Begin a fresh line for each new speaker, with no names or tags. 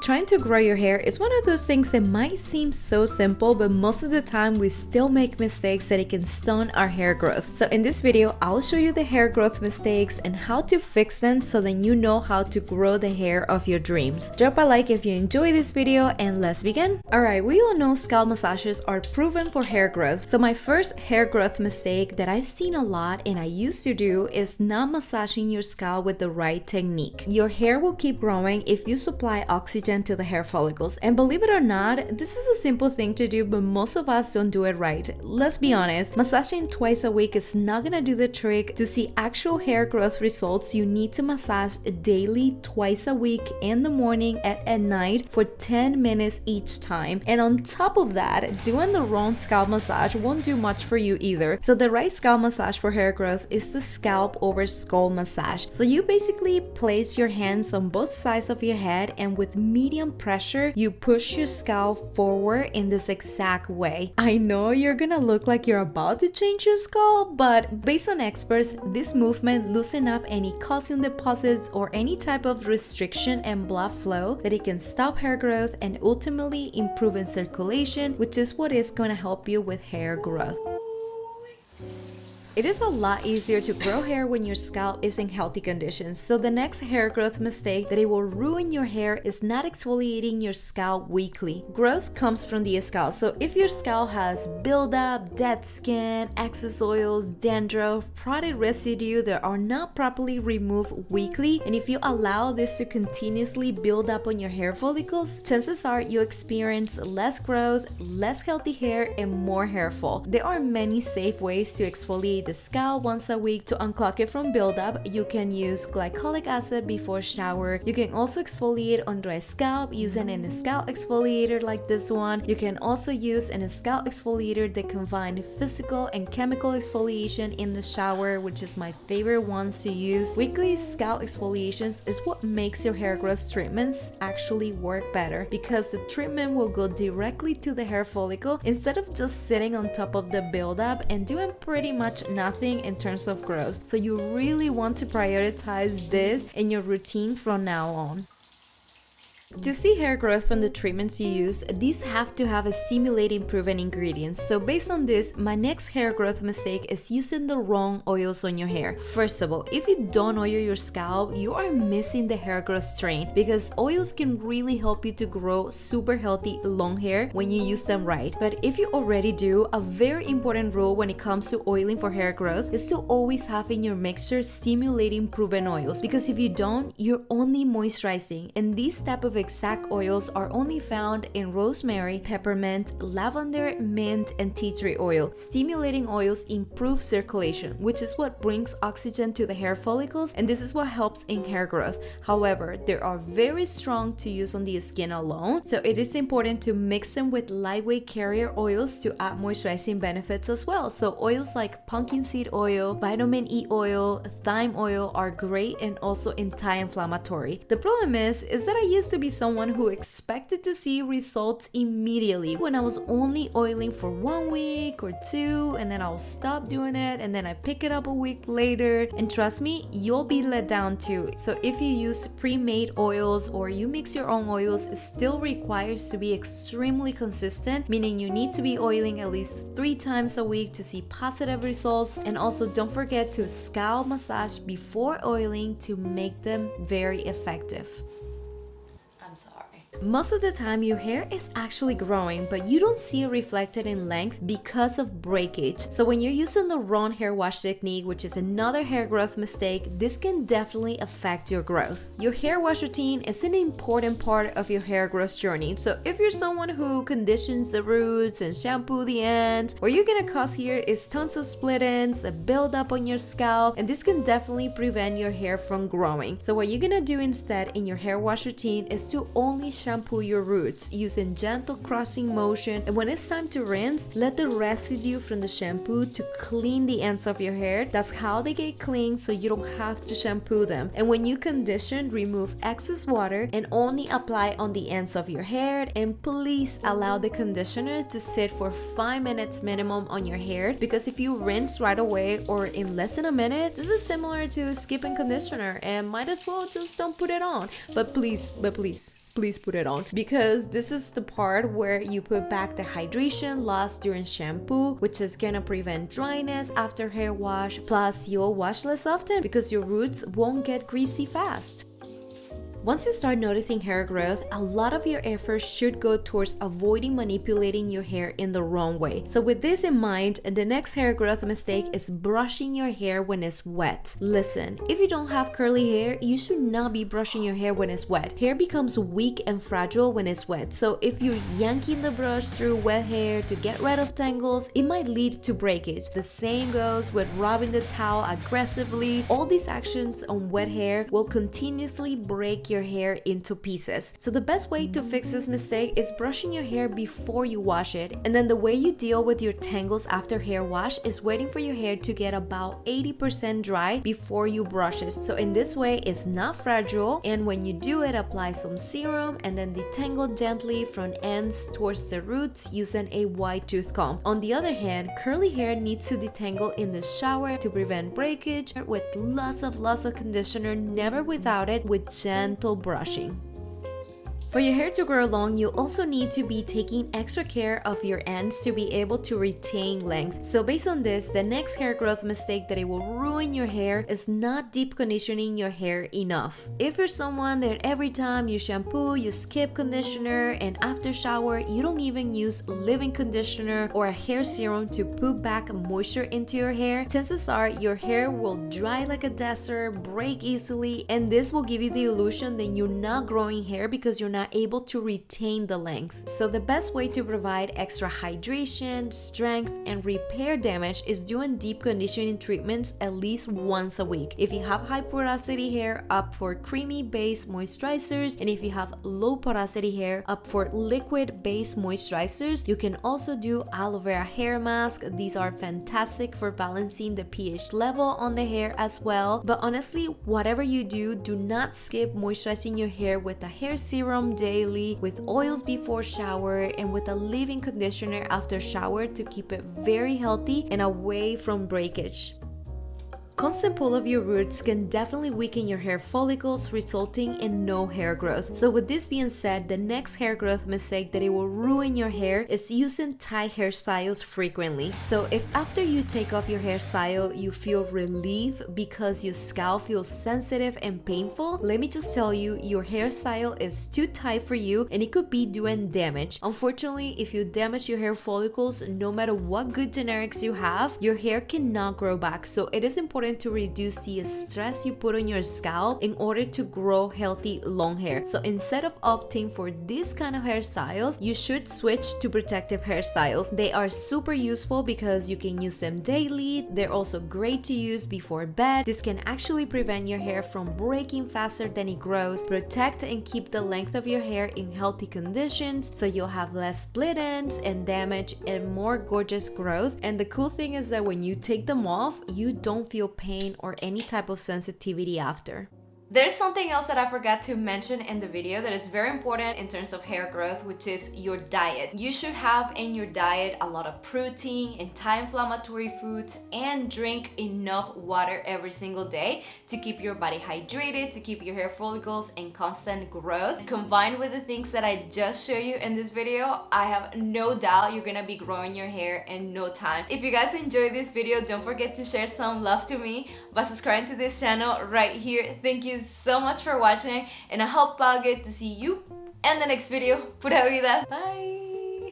trying to grow your hair is one of those things that might seem so simple, but most of the time we still make mistakes that it can stunt our hair growth. So in this video, I'll show you the hair growth mistakes and how to fix them so then you know how to grow the hair of your dreams. Drop a like if you enjoy this video and let's begin. Alright, we all know scalp massages are proven for hair growth. So my first hair growth mistake that I've seen a lot and I used to do is not massaging your scalp with the right technique. Your hair will keep growing if you supply oxygen to the hair follicles. And believe it or not, this is a simple thing to do, but most of us don't do it right. Let's be honest, massaging twice a week is not gonna do the trick. To see actual hair growth results, you need to massage daily, twice a week, in the morning and at night for 10 minutes each time. And on top of that, doing the wrong scalp massage won't do much for you either. So the right scalp massage for hair growth is the scalp over skull massage. So you basically place your hands on both sides of your head and with medium pressure, you push your scalp forward in this exact way. I know you're gonna look like you're about to change your scalp, but based on experts, this movement loosens up any calcium deposits or any type of restriction and blood flow that it can stop hair growth and ultimately improve in circulation, which is what is gonna help you with hair growth. It is a lot easier to grow hair when your scalp is in healthy conditions. So the next hair growth mistake that it will ruin your hair is not exfoliating your scalp weekly. Growth comes from the scalp. So if your scalp has buildup, dead skin, excess oils, dandruff, product residue that are not properly removed weekly, and if you allow this to continuously build up on your hair follicles, chances are you experience less growth, less healthy hair, and more hair fall. There are many safe ways to exfoliate the scalp once a week to unclog it from buildup. You can use glycolic acid before shower. You can also exfoliate on dry scalp using a scalp exfoliator like this one. You can also use a scalp exfoliator that combines physical and chemical exfoliation in the shower, which is my favorite ones to use. Weekly scalp exfoliations is what makes your hair growth treatments actually work better, because the treatment will go directly to the hair follicle instead of just sitting on top of the buildup and doing pretty much nothing in terms of growth. So you really want to prioritize this in your routine from now on. To see hair growth from the treatments you use, these have to have a simulating proven ingredients. So based on this, my next hair growth mistake is using the wrong oils on your hair. First of all, if you don't oil your scalp, you are missing the hair growth strain, because oils can really help you to grow super healthy long hair when you use them right. But if you already do, a very important rule when it comes to oiling for hair growth is to always have in your mixture stimulating proven oils, because if you don't, you're only moisturizing, and these type of exact oils are only found in rosemary, peppermint, lavender, mint, and tea tree oil. Stimulating oils improve circulation, which is what brings oxygen to the hair follicles, and this is what helps in hair growth. However, they are very strong to use on the skin alone, so it is important to mix them with lightweight carrier oils to add moisturizing benefits as well. So oils like pumpkin seed oil, vitamin E oil, thyme oil are great and also anti-inflammatory. The problem is that I used to be someone who expected to see results immediately when I was only oiling for 1 week or 2, and then I'll stop doing it, and then I pick it up a week later, and trust me, you'll be let down too. So if you use pre-made oils or you mix your own oils, it still requires to be extremely consistent, meaning you need to be oiling at least 3 times a week to see positive results. And also don't forget to scalp massage before oiling to make them very effective. Most of the time your hair is actually growing, but you don't see it reflected in length because of breakage. So when you're using the wrong hair wash technique, which is another hair growth mistake, this can definitely affect your growth. Your hair wash routine is an important part of your hair growth journey. So if you're someone who conditions the roots and shampoo the ends, what you're gonna cause here is tons of split ends, a buildup on your scalp, and this can definitely prevent your hair from growing. So what you're gonna do instead in your hair wash routine is to only shampoo your roots using gentle crossing motion, and when it's time to rinse, let the residue from the shampoo to clean the ends of your hair. That's how they get clean, so you don't have to shampoo them. And when you condition, remove excess water and only apply on the ends of your hair, and please allow the conditioner to sit for 5 minutes minimum on your hair, because if you rinse right away or in less than a minute, this is similar to skipping conditioner and might as well just don't put it on. But please please put it on, because this is the part where you put back the hydration lost during shampoo, which is gonna prevent dryness after hair wash. Plus, you'll wash less often because your roots won't get greasy fast. Once you start noticing hair growth, a lot of your efforts should go towards avoiding manipulating your hair in the wrong way. So with this in mind, the next hair growth mistake is brushing your hair when it's wet. Listen, if you don't have curly hair, you should not be brushing your hair when it's wet. Hair becomes weak and fragile when it's wet. So if you're yanking the brush through wet hair to get rid of tangles, it might lead to breakage. The same goes with rubbing the towel aggressively. All these actions on wet hair will continuously break your hair into pieces. So the best way to fix this mistake is brushing your hair before you wash it. And then the way you deal with your tangles after hair wash is waiting for your hair to get about 80% dry before you brush it. So in this way, it's not fragile, and when you do it, apply some serum and then detangle gently from ends towards the roots using a wide tooth comb. On the other hand, curly hair needs to detangle in the shower to prevent breakage with lots of conditioner, never without it, with gentle brushing. For your hair to grow long, you also need to be taking extra care of your ends to be able to retain length. So based on this, the next hair growth mistake that it will ruin your hair is not deep conditioning your hair enough. If you're someone that every time you shampoo, you skip conditioner, and after shower, you don't even use leave-in conditioner or a hair serum to put back moisture into your hair, chances are your hair will dry like a desert, break easily, and this will give you the illusion that you're not growing hair because you're not able to retain the length. So the best way to provide extra hydration, strength, and repair damage is doing deep conditioning treatments at least once a week. If you have high porosity hair, opt for creamy base moisturizers, and if you have low porosity hair, opt for liquid base moisturizers. You can also do aloe vera hair mask. These are fantastic for balancing the pH level on the hair as well. But honestly, whatever you do, do not skip moisturizing your hair with a hair serum daily, with oils before shower, and with a leave-in conditioner after shower to keep it very healthy and away from breakage. Constant pull of your roots can definitely weaken your hair follicles, resulting in no hair growth. So with this being said, the next hair growth mistake that it will ruin your hair is using tight hairstyles frequently. So if after you take off your hairstyle, you feel relief because your scalp feels sensitive and painful, let me just tell you, your hairstyle is too tight for you and it could be doing damage. Unfortunately, if you damage your hair follicles, no matter what good generics you have, your hair cannot grow back. So it is important to reduce the stress you put on your scalp in order to grow healthy long hair. So instead of opting for this kind of hairstyles, you should switch to protective hairstyles. They are super useful because you can use them daily. They're also great to use before bed. This can actually prevent your hair from breaking faster than it grows, protect and keep the length of your hair in healthy conditions so you'll have less split ends and damage and more gorgeous growth. And the cool thing is that when you take them off, you don't feel pain or any type of sensitivity after. There's something else that I forgot to mention in the video that is very important in terms of hair growth, which is your diet. You should have in your diet a lot of protein, anti-inflammatory foods, and drink enough water every single day to keep your body hydrated, to keep your hair follicles in constant growth. Combined with the things that I just showed you in this video, I have no doubt you're gonna be growing your hair in no time. If you guys enjoyed this video, don't forget to share some love to me by subscribing to this channel right here. Thank you so much for watching, and I hope I'll get to see you in the next video. Pura Vida. Bye!